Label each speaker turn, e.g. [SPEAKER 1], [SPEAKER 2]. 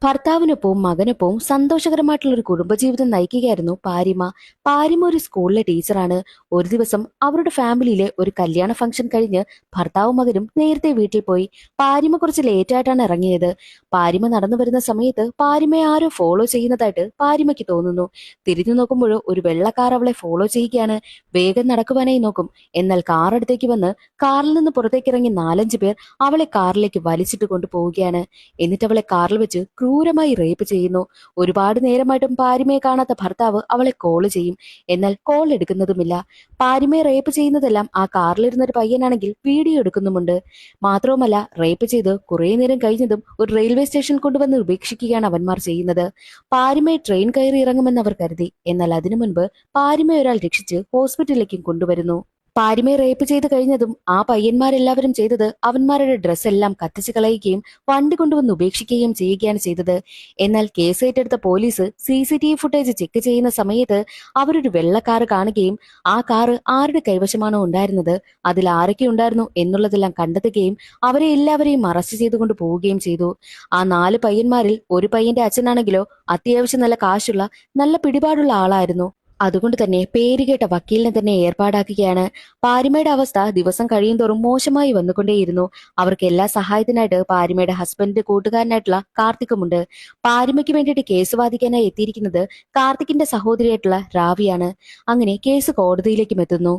[SPEAKER 1] ഭർത്താവിനൊപ്പവും മകനൊപ്പവും സന്തോഷകരമായിട്ടുള്ള ഒരു കുടുംബജീവിതം നയിക്കുകയായിരുന്നു പാരിമ. പാരിമ ഒരു സ്കൂളിലെ ടീച്ചറാണ്. ഒരു ദിവസം അവരുടെ ഫാമിലിയിലെ ഒരു കല്യാണ ഫംഗ്ഷൻ കഴിഞ്ഞ് ഭർത്താവും മകനും നേരത്തെ വീട്ടിൽ പോയി. പാരിമ കുറച്ച് ലേറ്റ് ആയിട്ടാണ് ഇറങ്ങിയത്. പാരിമ നടന്നു വരുന്ന സമയത്ത് പാരിമയെ ആരോ ഫോളോ ചെയ്യുന്നതായിട്ട് പാരിമയ്ക്ക് തോന്നുന്നു. തിരിഞ്ഞു നോക്കുമ്പോഴോ ഒരു വെള്ള കാർ അവളെ ഫോളോ ചെയ്യുകയാണ്. വേഗം നടക്കുവാനായി നോക്കും. എന്നാൽ കാർ അടുത്തേക്ക് വന്ന് കാറിൽ നിന്ന് പുറത്തേക്ക് ഇറങ്ങി 4-5 പേർ അവളെ കാറിലേക്ക് വലിച്ചിട്ട് കൊണ്ടുപോവുകയാണ്. എന്നിട്ട് അവളെ കാറിൽ വെച്ച് ക്രൂരമായി റേപ്പ് ചെയ്യുന്നു. ഒരുപാട് നേരമായിട്ടും പാരിമയെ കാണാത്ത ഭർത്താവ് അവളെ കോള് ചെയ്യും. എന്നാൽ കോൾ എടുക്കുന്നതുമില്ല. പാരിമയെ റേപ്പ് ചെയ്യുന്നതെല്ലാം ആ കാറിലിരുന്ന ഒരു പയ്യനാണെങ്കിൽ വീഡിയോ എടുക്കുന്നുമുണ്ട്. മാത്രവുമല്ല, റേപ്പ് ചെയ്ത് കുറെ നേരം കഴിഞ്ഞതും ഒരു റെയിൽവേ സ്റ്റേഷനിൽ കൊണ്ടുവന്ന് ഉപേക്ഷിക്കുകയാണ് അവന്മാർ ചെയ്യുന്നത്. പാരിമയെ ട്രെയിൻ കയറി ഇറങ്ങുമെന്ന് അവർ കരുതി. എന്നാൽ അതിനു മുൻപ് പാരിമയെ ഒരാൾ രക്ഷിച്ച് ഹോസ്പിറ്റലിലേക്കും കൊണ്ടുവരുന്നു. പാരിമയെ റേപ്പ് ചെയ്ത് കഴിഞ്ഞതും ആ പയ്യന്മാരെല്ലാവരും ചെയ്തത് അവന്മാരുടെ ഡ്രസ്സ് എല്ലാം കത്തിച്ചു കളയുകയും വണ്ടി കൊണ്ടുവന്ന് ഉപേക്ഷിക്കുകയും ചെയ്യുകയാണ് ചെയ്തത്. എന്നാൽ കേസ് ഏറ്റെടുത്ത പോലീസ് CCTV ഫുട്ടേജ് ചെക്ക് ചെയ്യുന്ന സമയത്ത് അവരൊരു വെള്ള കാറ് കാണുകയും ആ കാറ് ആരുടെ കൈവശമാണോ ഉണ്ടായിരുന്നത്, അതിൽ ആരൊക്കെ ഉണ്ടായിരുന്നു എന്നുള്ളതെല്ലാം കണ്ടെത്തുകയും അവരെ എല്ലാവരെയും അറസ്റ്റ് ചെയ്തുകൊണ്ട് പോവുകയും ചെയ്തു. ആ 4 പയ്യന്മാരിൽ ഒരു പയ്യന്റെ അച്ഛനാണെങ്കിലോ അത്യാവശ്യം നല്ല കാശുള്ള നല്ല പിടിപാടുള്ള ആളായിരുന്നു. അതുകൊണ്ട് തന്നെ പേരുകേട്ട വക്കീലിനെ തന്നെ ഏർപ്പാടാക്കുകയാണ്. പാരിമയുടെ അവസ്ഥ ദിവസം കഴിയുന്തോറും മോശമായി വന്നുകൊണ്ടേയിരുന്നു. അവർക്ക് എല്ലാ സഹായത്തിനായിട്ട് പാരിമയുടെ ഹസ്ബൻഡിന്റെ കൂട്ടുകാരനായിട്ടുള്ള കാർത്തിക്കുമുണ്ട്. പാരിമയ്ക്ക് വേണ്ടിയിട്ട് കേസ് വാദിക്കാനായി എത്തിയിരിക്കുന്നത് കാർത്തിക്കിന്റെ സഹോദരിയായിട്ടുള്ള രാവിയാണ്. അങ്ങനെ കേസ് കോടതിയിലേക്കും എത്തുന്നു.